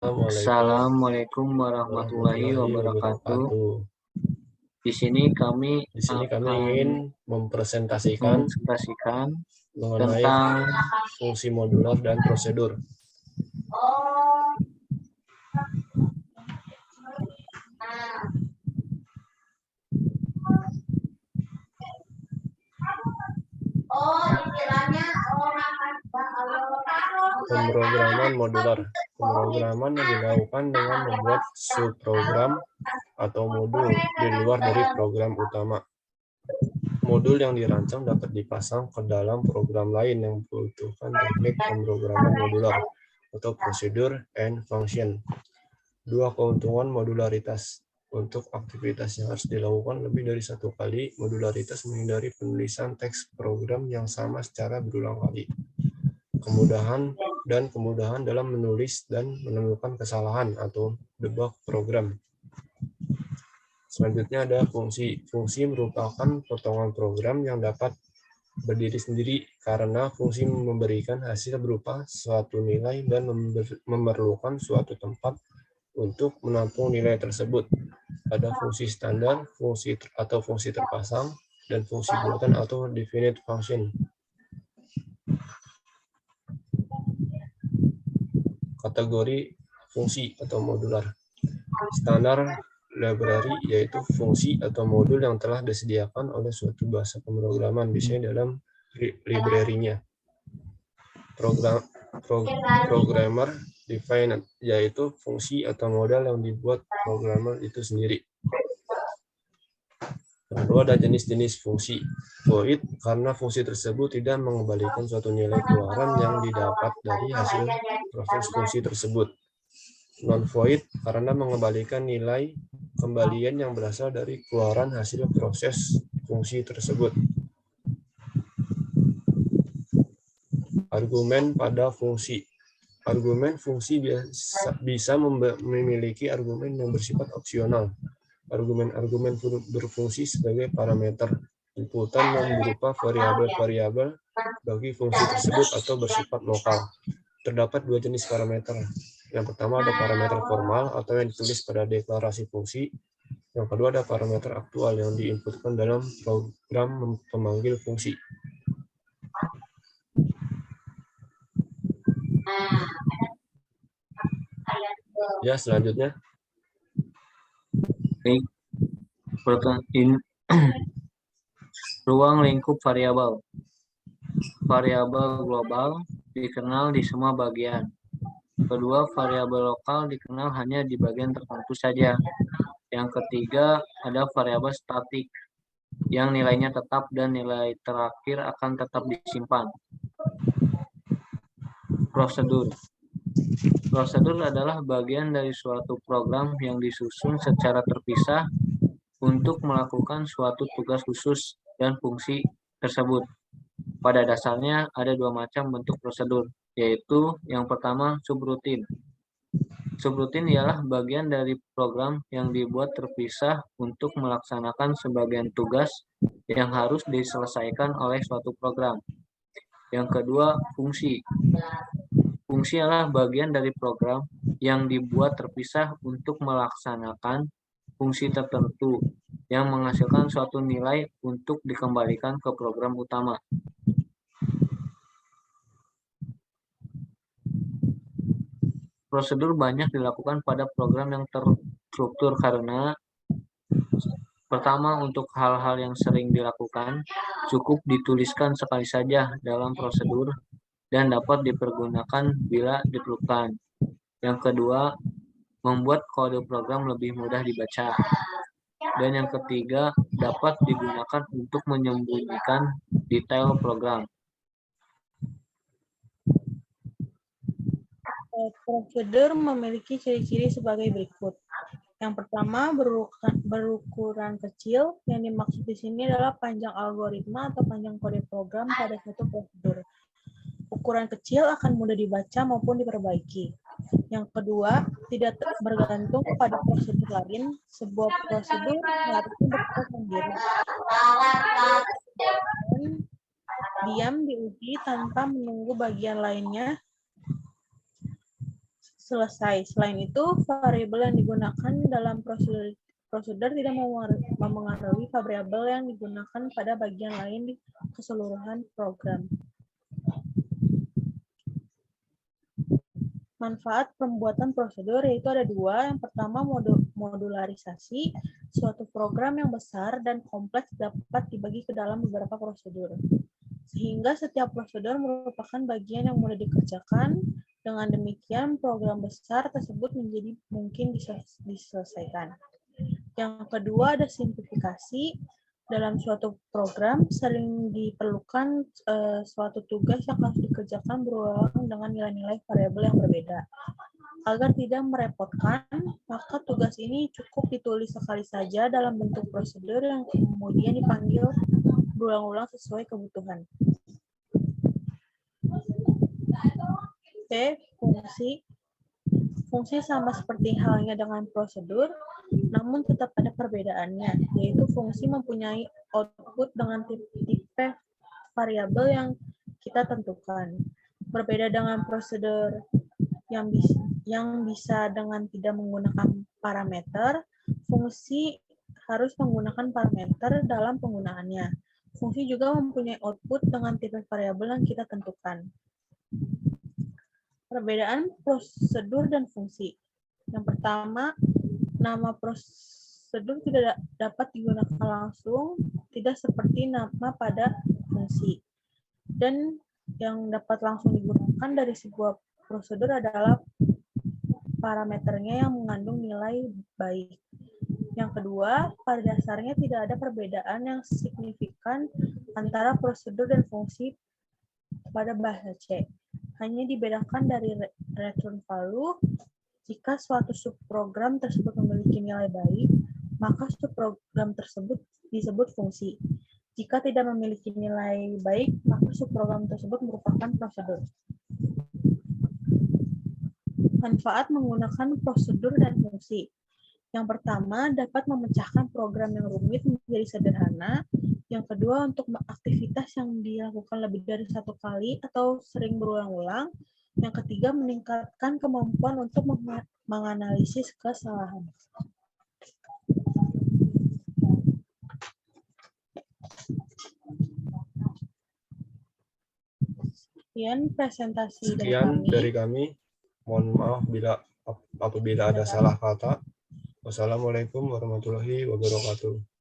Assalamualaikum warahmatullahi wabarakatuh. Di sini kami ingin mempresentasikan mengenai tentang fungsi modular dan prosedur. Pemrograman modular. Pemrograman yang dilakukan dengan membuat subprogram atau modul di luar dari program utama. Modul yang dirancang dapat dipasang ke dalam program lain yang membutuhkan teknik pemrograman modular atau prosedur and function. Dua keuntungan modularitas. Untuk aktivitas yang harus dilakukan lebih dari satu kali, modularitas menghindari penulisan teks program yang sama secara berulang kali. Kemudahan dalam menulis dan menemukan kesalahan atau debug program. Selanjutnya ada fungsi. Fungsi merupakan potongan program yang dapat berdiri sendiri karena fungsi memberikan hasil berupa suatu nilai dan memerlukan suatu tempat untuk menampung nilai tersebut. Ada fungsi standar, fungsi terpasang, dan fungsi buatan atau definite function. Kategori fungsi atau modular. Standar library yaitu fungsi atau modul yang telah disediakan oleh suatu bahasa pemrograman, biasanya dalam library-nya. Programmer defined yaitu fungsi atau modal yang dibuat programmer itu sendiri. Lalu ada jenis-jenis fungsi. Void karena fungsi tersebut tidak mengembalikan suatu nilai keluaran yang didapat dari hasil proses fungsi tersebut. Non-void karena mengembalikan nilai kembalian yang berasal dari keluaran hasil proses fungsi tersebut. Argumen pada fungsi. Argumen fungsi bisa memiliki argumen yang bersifat opsional. Argumen-argumen berfungsi sebagai parameter inputan yang berupa variabel-variabel bagi fungsi tersebut atau bersifat lokal. Terdapat dua jenis parameter. Yang pertama ada parameter formal atau yang ditulis pada deklarasi fungsi. Yang kedua ada parameter aktual yang diinputkan dalam program pemanggil fungsi. Ya, selanjutnya. Ruang lingkup variabel. Variabel global dikenal di semua bagian. Kedua, variabel lokal dikenal hanya di bagian tertentu saja. Yang ketiga, ada variabel statik yang nilainya tetap dan nilai terakhir akan tetap disimpan. Prosedur. Prosedur adalah bagian dari suatu program yang disusun secara terpisah untuk melakukan suatu tugas khusus dan fungsi tersebut. Pada dasarnya ada dua macam bentuk prosedur, yaitu yang pertama subrutin. Subrutin ialah bagian dari program yang dibuat terpisah untuk melaksanakan sebagian tugas yang harus diselesaikan oleh suatu program. Yang kedua, fungsi. Fungsi adalah bagian dari program yang dibuat terpisah untuk melaksanakan fungsi tertentu yang menghasilkan suatu nilai untuk dikembalikan ke program utama. Prosedur banyak dilakukan pada program yang terstruktur karena pertama, untuk hal-hal yang sering dilakukan, cukup dituliskan sekali saja dalam prosedur dan dapat dipergunakan bila diperlukan. Yang kedua, membuat kode program lebih mudah dibaca. Dan yang ketiga, dapat digunakan untuk menyembunyikan detail program. Prosedur memiliki ciri-ciri sebagai berikut. Yang pertama, berukuran kecil. Yang dimaksud di sini adalah panjang algoritma atau panjang kode program pada suatu prosedur. Ukuran kecil akan mudah dibaca maupun diperbaiki. Yang kedua, tidak bergantung pada prosedur lain. Sebuah prosedur harusnya bergerak sendiri. Diam diuji tanpa menunggu bagian lainnya selesai. Selain itu, variabel yang digunakan dalam prosedur tidak memengaruhi variabel yang digunakan pada bagian lain di keseluruhan program. Manfaat pembuatan prosedur yaitu ada dua. Yang pertama, modularisasi. Suatu program yang besar dan kompleks dapat dibagi ke dalam beberapa prosedur. Sehingga setiap prosedur merupakan bagian yang mudah dikerjakan. Dengan demikian, program besar tersebut menjadi mungkin diselesaikan. Yang kedua, ada simplifikasi. Dalam suatu program sering diperlukan suatu tugas yang harus dikerjakan berulang dengan nilai-nilai variabel yang berbeda. Agar tidak merepotkan, maka tugas ini cukup ditulis sekali saja dalam bentuk prosedur yang kemudian dipanggil berulang-ulang sesuai kebutuhan. Fungsi. Fungsi sama seperti halnya dengan prosedur, namun tetap ada perbedaannya, yaitu fungsi mempunyai output dengan tipe variabel yang kita tentukan. Berbeda dengan prosedur yang bisa dengan tidak menggunakan parameter, fungsi harus menggunakan parameter dalam penggunaannya. Fungsi juga mempunyai output dengan tipe variabel yang kita tentukan. Perbedaan prosedur dan fungsi. Yang pertama, nama prosedur tidak dapat digunakan langsung, tidak seperti nama pada fungsi. Dan yang dapat langsung digunakan dari sebuah prosedur adalah parameternya yang mengandung nilai baik. Yang kedua, pada dasarnya tidak ada perbedaan yang signifikan antara prosedur dan fungsi pada bahasa C. Hanya dibedakan dari return value. Jika suatu subprogram tersebut memiliki nilai baik, maka subprogram tersebut disebut fungsi. Jika tidak memiliki nilai baik, maka subprogram tersebut merupakan prosedur. Manfaat menggunakan prosedur dan fungsi. Yang pertama, dapat memecahkan program yang rumit menjadi sederhana. Yang kedua, untuk aktivitas yang dilakukan lebih dari satu kali atau sering berulang-ulang. Yang ketiga, meningkatkan kemampuan untuk menganalisis kesalahan. Sekian presentasi dari kami. Mohon maaf apabila ada salah kata. Wassalamualaikum warahmatullahi wabarakatuh.